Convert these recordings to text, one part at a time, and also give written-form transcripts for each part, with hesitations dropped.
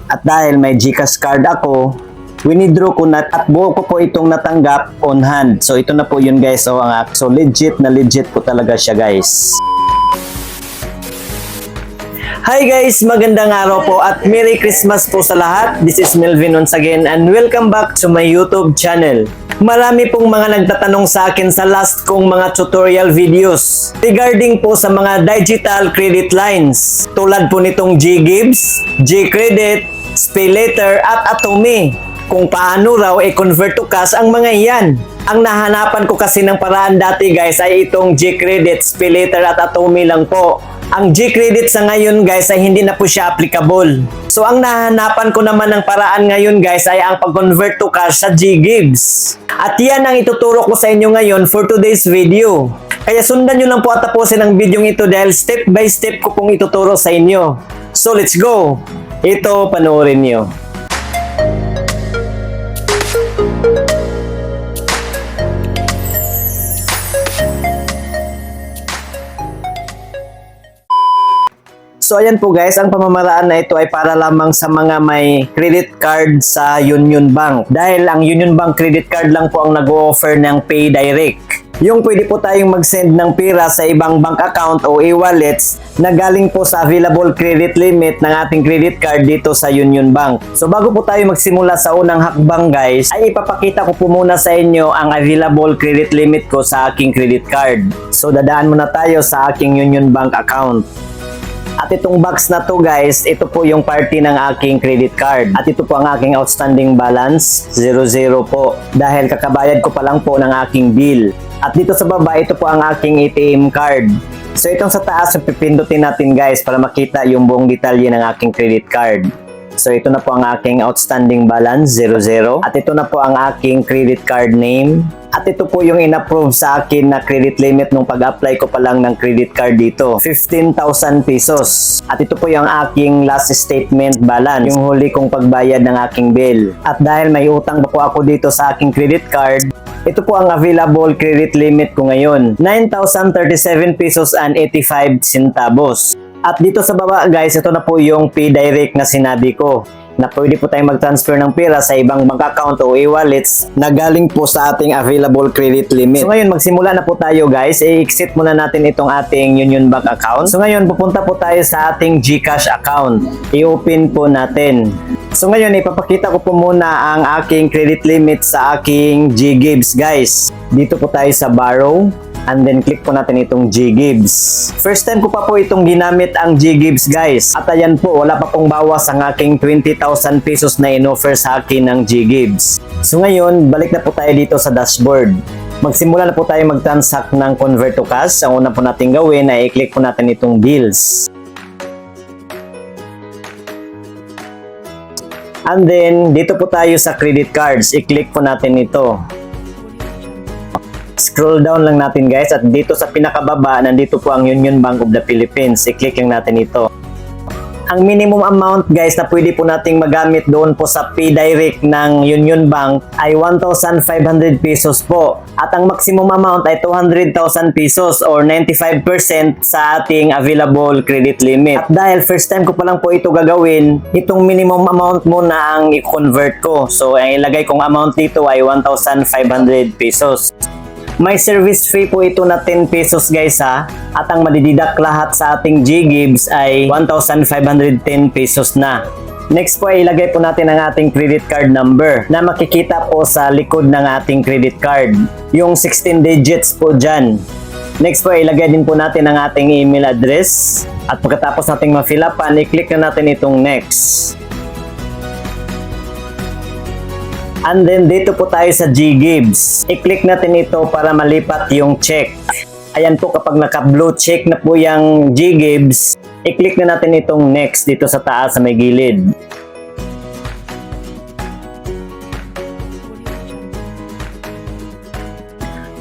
At dahil may GCash card ako, winidraw ko na at buo ko po itong natanggap on hand. So ito na po yun guys. So legit po talaga siya guys. Hi guys! Magandang araw po at Merry Christmas po sa lahat. This is Melvin once again and welcome back to my YouTube channel. Marami pong mga nagtatanong sa akin sa last kong mga tutorial videos regarding po sa mga digital credit lines tulad po nitong GGives, GCredit, SpayLater at Atome. Kung paano raw i-convert to cash ang mga iyan. Ang nahanapan ko kasi ng paraan dati guys ay itong GCredit, SpayLater at Atome lang po. Ang GCredit sa ngayon guys ay hindi na po siya applicable. So ang nahanapan ko naman ng paraan ngayon guys ay ang pag-convert to cash sa GGives. At yan ang ituturo ko sa inyo ngayon for today's video. Kaya sundan nyo lang po at tapusin ang video ito dahil step by step ko pong ituturo sa inyo. So let's go! Ito panoorin nyo. So ayan po guys, ang pamamaraan na ito ay para lamang sa mga may credit card sa Union Bank. Dahil ang Union Bank credit card lang po ang nag-o-offer ng Pay Direct. Yung pwede po tayong mag-send ng pera sa ibang bank account o e-wallets na galing po sa available credit limit ng ating credit card dito sa Union Bank. So bago po tayo magsimula sa unang hakbang guys, ay ipapakita ko po muna sa inyo ang available credit limit ko sa aking credit card. So dadaan muna tayo sa aking Union Bank account. At itong box na to guys, ito po yung party ng aking credit card. At ito po ang aking outstanding balance, 00 po. Dahil kakabayad ko pa lang po ng aking bill. At dito sa baba, ito po ang aking ATM card. So itong sa taas, pipindutin natin guys para makita yung buong detalye ng aking credit card. So ito na po ang aking outstanding balance, 00. At ito na po ang aking credit card name. At ito po yung in-approve sa akin na credit limit nung pag-apply ko pa lang ng credit card dito. 15,000 pesos. At ito po yung aking last statement balance. Yung huli kong pagbayad ng aking bill. At dahil may utang pa po ako dito sa aking credit card, ito po ang available credit limit ko ngayon. 9,037 pesos and 85 centavos. At dito sa baba guys, ito na po yung Pay Direct na sinabi ko na pwede po tayong mag-transfer ng pera sa ibang bank account o e-wallets na galing po sa ating available credit limit. So ngayon, magsimula na po tayo guys. I-exit muna natin itong ating Union Bank account. So ngayon, pupunta po tayo sa ating GCash account. I-open po natin. So ngayon, ipapakita ko po muna ang aking credit limit sa aking GGives guys. Dito po tayo sa Borrow. And then click po natin itong GGives. First time ko pa po itong ginamit ang GGives guys. At ayan po, wala pa pong bawas ang aking 20,000 pesos na in-offer sa akin ng GGives. So ngayon, balik na po tayo dito sa dashboard. Magsimula na po tayo mag-transact ng convert to cash. Ang una po natin gawin ay i-click po natin itong bills. And then, dito po tayo sa credit cards. I-click po natin ito. Scroll down lang natin guys at dito sa pinakababa nandito po ang Union Bank of the Philippines. I-click lang natin ito. Ang minimum amount guys na pwede po nating magamit doon po sa Pay Direct ng Union Bank ay 1,500 pesos po. At ang maximum amount ay 200,000 pesos or 95% sa ating available credit limit. At dahil first time ko pa lang po ito gagawin, itong minimum amount muna ang i-convert ko. So ang ilagay kong amount dito ay 1,500 pesos. May service fee po ito na 10 pesos guys ha. At ang madididak lahat sa ating GGives ay 1,510 pesos na. Next po ay ilagay po natin ang ating credit card number na makikita po sa likod ng ating credit card. Yung 16 digits po dyan. Next po ay ilagay din po natin ang ating email address. At pagkatapos nating ma-fill upan, i-click na natin itong next. And then dito po tayo sa GGives. I-click natin ito para malipat yung check. Ayan po, kapag naka-blue check na po yung GGives, i-click na natin itong next dito sa taas sa may gilid.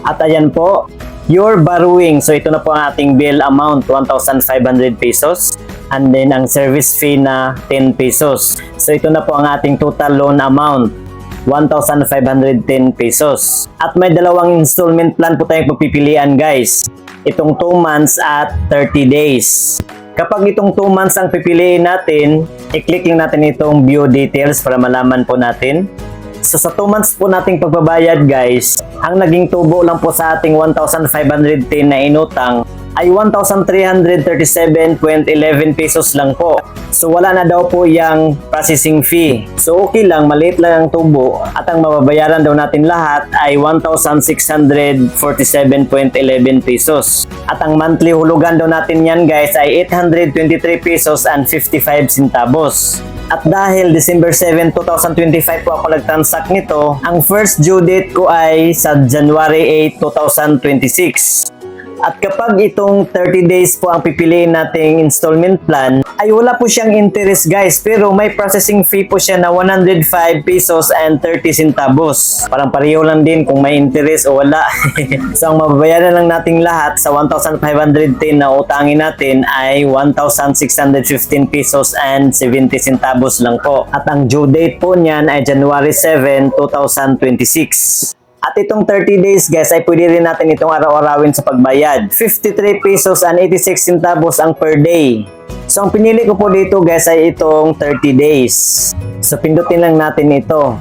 At ayan po, your borrowing. So ito na po ang ating bill amount, 1,500 pesos. And then ang service fee na 10 pesos. So ito na po ang ating total loan amount. 1,510 pesos. At may dalawang installment plan po tayong pagpipilian guys. Itong 2 months at 30 days. Kapag itong 2 months ang pipiliin natin, i-click lang natin itong view details para malaman po natin. So sa 2 months po nating pagbabayad guys, ang naging tubo lang po sa ating 1,510 na inutang ay 1,337.11 pesos lang po. So wala na daw po yung processing fee. So okay lang, maliit lang ang tubo at ang mababayaran daw natin lahat ay 1,647.11 pesos. At ang monthly hulugan daw natin yan guys ay 823 pesos and 55 centavos. At dahil December 7, 2025 po ako nag-transact nito, ang first due date ko ay sa January 8, 2026. At kapag itong 30 days po ang pipiliin nating installment plan, ay wala po siyang interest guys, pero may processing fee po siya na 105 pesos and 30 centavos. Parang pareho lang din kung may interest o wala. So ang mababayaran lang nating lahat sa 1,510 na utangin natin ay 1,615 pesos and 70 centavos lang po. At ang due date po niyan ay January 7, 2026. At itong 30 days guys ay pwede rin natin itong araw-arawin sa pagbayad. 53 pesos and 86 centavos ang per day. So ang pinili ko po dito guys ay itong 30 days. So pindutin lang natin ito.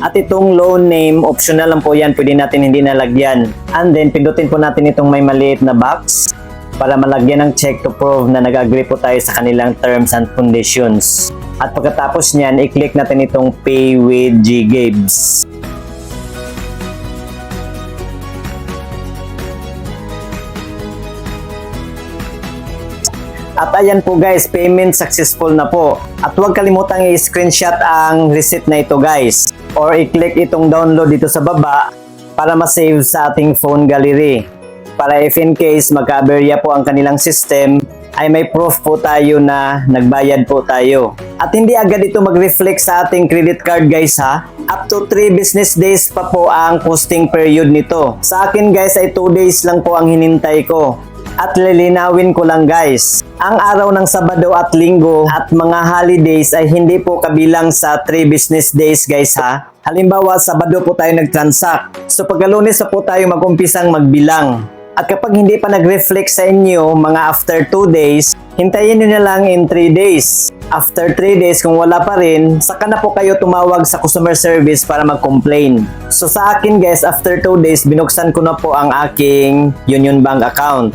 At itong loan name, optional lang po yan, pwede natin hindi nalagyan. And then pindutin po natin itong may maliit na box para malagyan ng check to prove na nag-agree po tayo sa kanilang terms and conditions. At pagkatapos niyan, i-click natin itong Pay with GGives. At ayan po guys, payment successful na po. At huwag kalimutang i-screenshot ang receipt na ito guys. Or i-click itong download dito sa baba para ma-save sa ating phone gallery. Para if in case magka-aberya po ang kanilang system, ay may proof po tayo na nagbayad po tayo. At hindi agad ito mag-reflect sa ating credit card guys ha. Up to 3 business days pa po ang posting period nito. Sa akin guys ay 2 days lang po ang hinintay ko. At lilinawin ko lang guys, ang araw ng Sabado at Linggo at mga holidays ay hindi po kabilang sa 3 business days guys ha. Halimbawa, Sabado po tayo nag-transact. So pagka Lunes po tayo mag-umpisang magbilang. At kapag hindi pa nag-reflect sa inyo mga after 2 days, hintayin nyo na lang in 3 days. After 3 days, kung wala pa rin, saka na po kayo tumawag sa customer service para mag-complain. So sa akin guys, after 2 days, binuksan ko na po ang aking Union Bank account.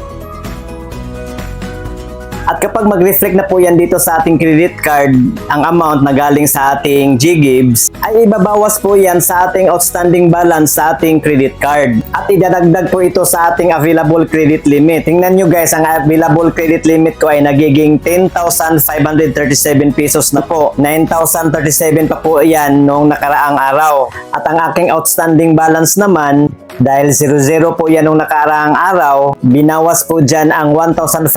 At kapag mag-reflect na po yan dito sa ating credit card, ang amount na galing sa ating GGives, ay ibabawas po yan sa ating outstanding balance sa ating credit card. At idadagdag po ito sa ating available credit limit. Tingnan nyo guys, ang available credit limit ko ay nagiging 10,537 pesos na po. 9,037 pa po yan nung nakaraang araw. At ang aking outstanding balance naman, dahil 0-0 po yan nung nakaraang araw, binawas po dyan ang 1,500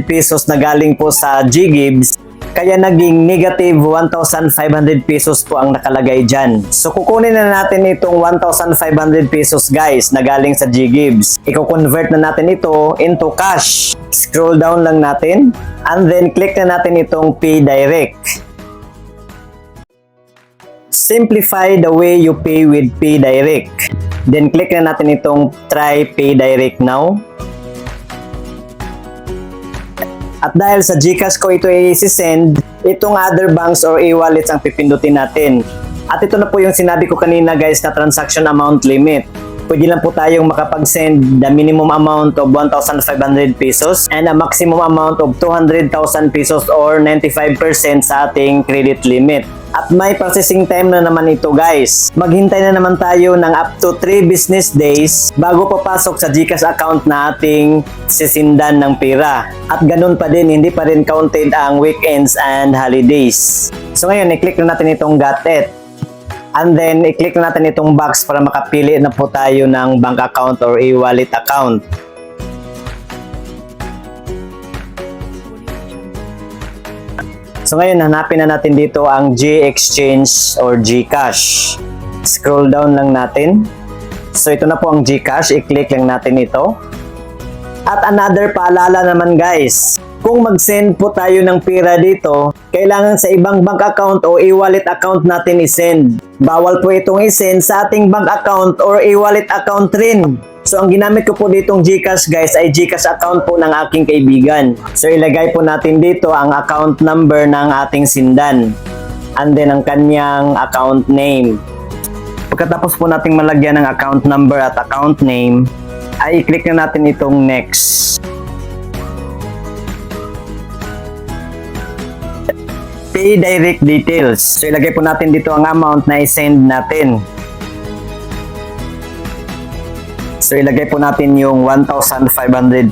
pesos na galing po sa GGives, kaya naging negative 1,500 pesos po ang nakalagay dyan. So kukunin na natin itong 1,500 pesos guys na galing sa GGives. I-convert na natin ito into cash. Scroll down lang natin and then click na natin itong Pay Direct. Simplify the way you pay with Pay Direct. Then click na natin itong Try Pay Direct Now. At dahil sa GCash ko ito i-send, itong other banks or e-wallets ang pipindutin natin. At ito na po yung sinabi ko kanina guys na transaction amount limit. Pwede lang po tayong makapag-send the minimum amount of 1,500 pesos and a maximum amount of 200,000 pesos or 95% sa ating credit limit. At may processing time na naman ito guys. Maghintay na naman tayo ng up to 3 business days bago papasok sa GCash account na ating sisindan ng pera. At ganun pa din, hindi pa rin counted ang weekends and holidays. So ngayon, i-click na natin itong Got It. And then, i-click na natin itong box para makapili na po tayo ng bank account or e-wallet account. So ngayon, hanapin na natin dito ang G-Exchange or GCash. Scroll down lang natin. So ito na po ang GCash, i-click lang natin ito. At another paalala naman guys, kung mag-send po tayo ng pera dito, kailangan sa ibang bank account o e-wallet account natin i-send. Bawal po itong i-send sa ating bank account or e-wallet account rin. So, ang ginamit ko po ditong GCash guys ay GCash account po ng aking kaibigan. So, ilagay po natin dito ang account number ng ating sindan. And then, ang kanyang account name. Pagkatapos po nating malagyan ng account number at account name, ay i-click na natin itong next. Pay direct details. So ilagay po natin dito ang amount na i-send natin. So ilagay po natin yung 1,500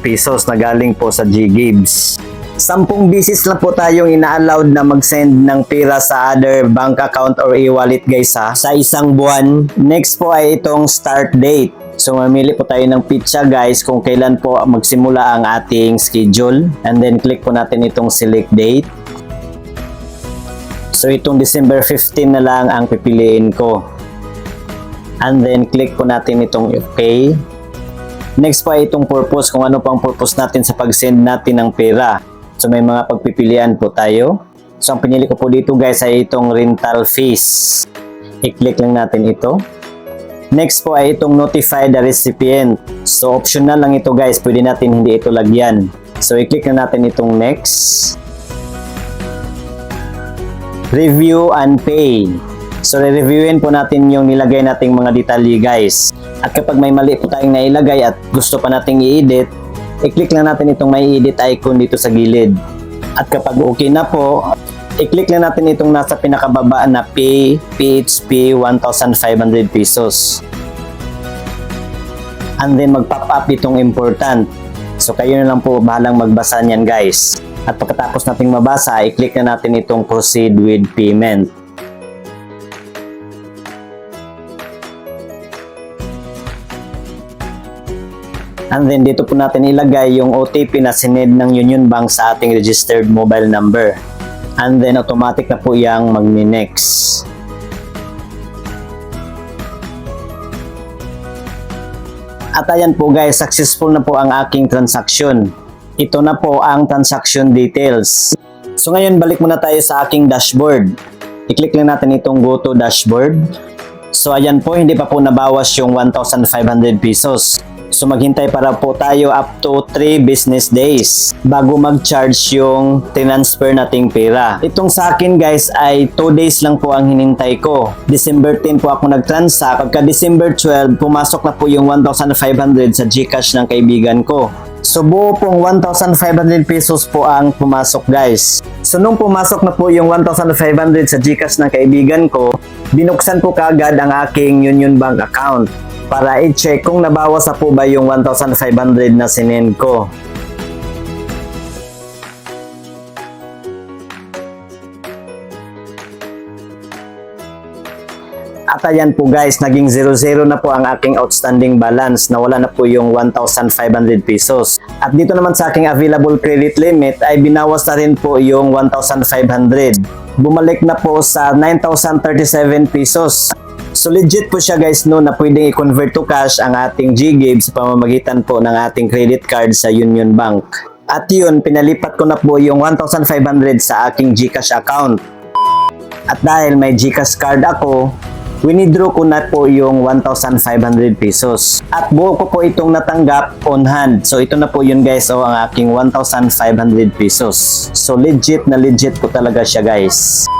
pesos na galing po sa GGives. 10 beses lang po tayong ina-allowed na mag-send ng pera sa other bank account or e-wallet guys ha, sa isang buwan. Next po ay itong start date. So mamili po tayo ng pitsa guys kung kailan po magsimula ang ating schedule. And then click po natin itong select date. So itong December 15 na lang ang pipiliin ko. And then click po natin itong okay. Next po ay itong purpose, kung ano pang purpose natin sa pag-send natin ng pera. So may mga pagpipilian po tayo. So ang pinili ko po dito guys ay itong rental fees. I-click lang natin ito. Next po ay itong notify the recipient. So optional lang ito guys, pwede natin hindi ito lagyan. So i-click na natin itong next. Review and pay. So re-reviewin po natin yung nilagay nating mga detalye guys. At kapag may mali po tayong nailagay at gusto pa nating i-edit, i-click lang natin itong may edit icon dito sa gilid. At kapag okay na po, i-click lang natin itong nasa pinakababa na Pay PHP 1,500 pesos. And then mag-pop up itong important. So kayo na lang po bahalang magbasa niyan guys. At pagkatapos nating mabasa, i-click na natin itong proceed with payment. And then dito po natin ilagay yung OTP na sinend ng Union Bank sa ating registered mobile number. And then automatic na po yung magni-next. At ayan po guys, successful na po ang aking transaction. Ito na po ang transaction details. So ngayon balik muna tayo sa aking dashboard. I-click lang natin itong go to dashboard. So ayan po, hindi pa po nabawas yung 1,500 pesos. So maghintay para po tayo up to 3 business days bago mag-charge yung transfer nating pera. Itong sa akin guys ay 2 days lang po ang hinintay ko. December 10 po ako nag-transact. Pagka December 12, pumasok na po yung 1,500 sa GCash ng kaibigan ko. So buo pong 1,500 pesos po ang pumasok guys. So nung pumasok na po yung 1,500 sa GCash ng kaibigan ko, binuksan po kaagad ang aking Union Bank account para i-check kung nabawas na po ba yung 1,500 na sinend ko. At ayan po guys, naging 0-0 na po ang aking outstanding balance. Nawala na po yung 1,500 pesos. At dito naman sa aking available credit limit ay binawas na rin po yung 1,500. Bumalik na po sa 9,037 pesos. So legit po siya guys no, na pwedeng i-convert to cash ang ating GGives sa pamamagitan po ng ating credit card sa Union Bank. At yun, pinalipat ko na po yung 1,500 sa aking GCash account. At dahil may GCash card ako, winidraw ko na po yung 1,500 pesos. At buo ko po itong natanggap on hand. So ito na po yun guys, ang aking 1,500 pesos. So legit na legit po talaga siya guys.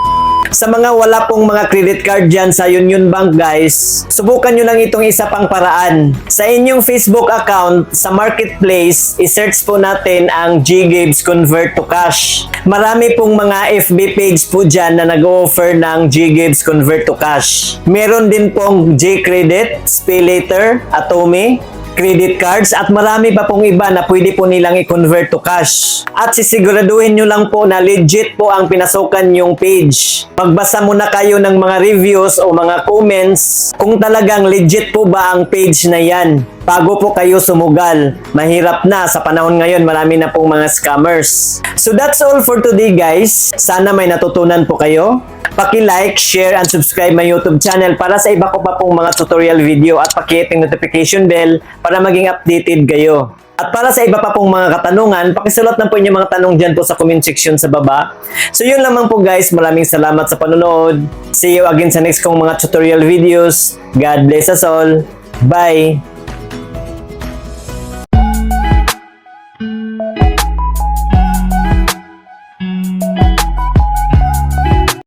Sa mga wala pong mga credit card dyan sa Union Bank guys, subukan nyo lang itong isa pang paraan. Sa inyong Facebook account, sa Marketplace, isearch po natin ang GGives Convert to Cash. Marami pong mga FB page po dyan na nag-offer ng GGives Convert to Cash. Meron din pong J-Credit, SpayLater, Atome, credit cards at marami pa pong iba na pwede po nilang i-convert to cash. At sisiguraduhin nyo lang po na legit po ang pinasukan yung page. Magbasa muna kayo ng mga reviews o mga comments kung talagang legit po ba ang page na yan. Bago po kayo sumugal. Mahirap na sa panahon ngayon, marami na pong mga scammers. So that's all for today guys. Sana may natutunan po kayo. Paki-like, share, and subscribe my YouTube channel para sa iba ko pa pong mga tutorial video at paki-hit ang notification bell para maging updated kayo. At para sa iba pa pong mga katanungan, pakisulat na po inyong mga tanong dyan po sa comment section sa baba. So yun lamang po guys, maraming salamat sa panonood. See you again sa next kong mga tutorial videos. God bless us all. Bye!